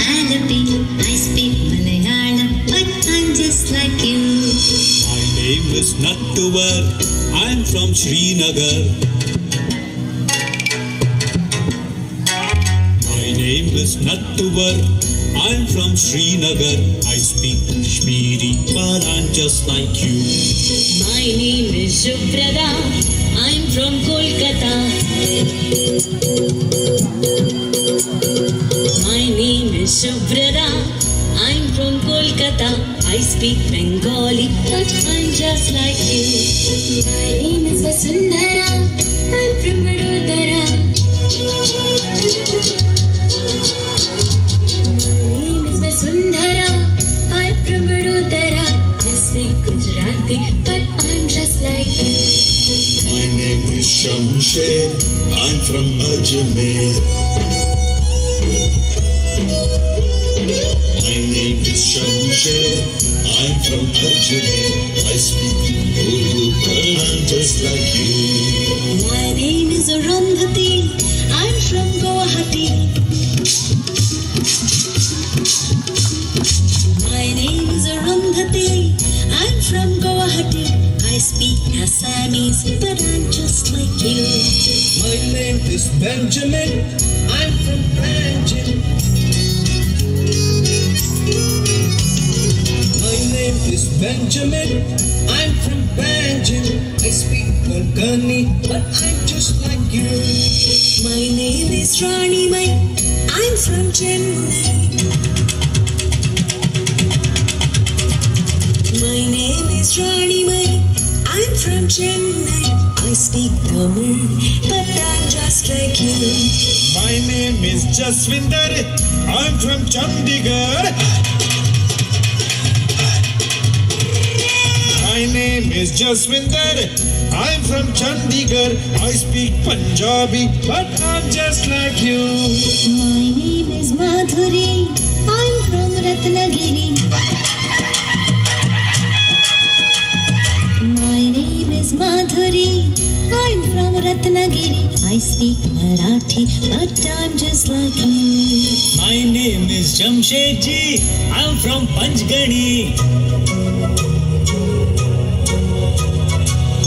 Alapi. I speak Malayalam, but I'm just like you. My name is Nattuvar. I'm from Srinagar. My name is Nattuvar. I'm from Srinagar. I speak Kashmiri, but I'm just like you. My name is Shubrada. I'm from Kolkata. My name is Shubrada. I'm from Kolkata. I speak Bengali, but I'm just like you. My name is Vasundhara. I'm from Vadodara. Sundara, I'm from Vadodara. I speak Gujarati, but I'm just like you. My name is Shamsher. I'm from Ajmer. My name is Shamsher. I'm from Ajmer. I speak Urdu, but I'm just like you. My name is Arundhati. I'm from Guwahati. My name is Arundhati. I'm from Guwahati. I speak Assamese, but I'm just like you. My name is Benjamin. I'm from Panjim. My name is Benjamin. I'm from Panjim. I speak Konkani, but I'm just like you. My name is Rani Mai. I'm from Chennai. My name is Rani Mai. I'm from Chennai. I speak Tamil, but I'm just like you. My name is Jaswinder. I'm from Chandigarh. My name is Jaswinder. I'm from Chandigarh. I speak Punjabi, but I'm just like you. My name is Madhuri. I'm from Ratnagiri. My name is Madhuri. I'm from Ratnagiri. I speak Marathi, but I'm just like you. My name is Jamshedji. I'm from Panchgani.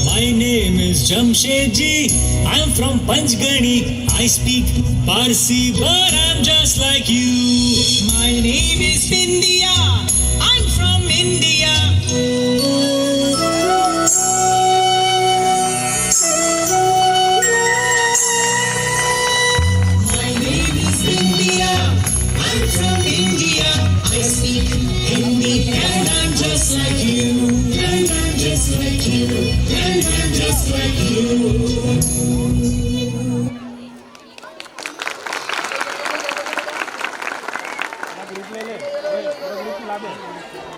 My name is Jamshedji. I'm from Panchgani. I speak Parsi, but I'm just like you. My name is India. I'm from India. My name is India. I'm from India. I speak Hindi, and I'm just like you. And I'm just like you. And I'm just like you.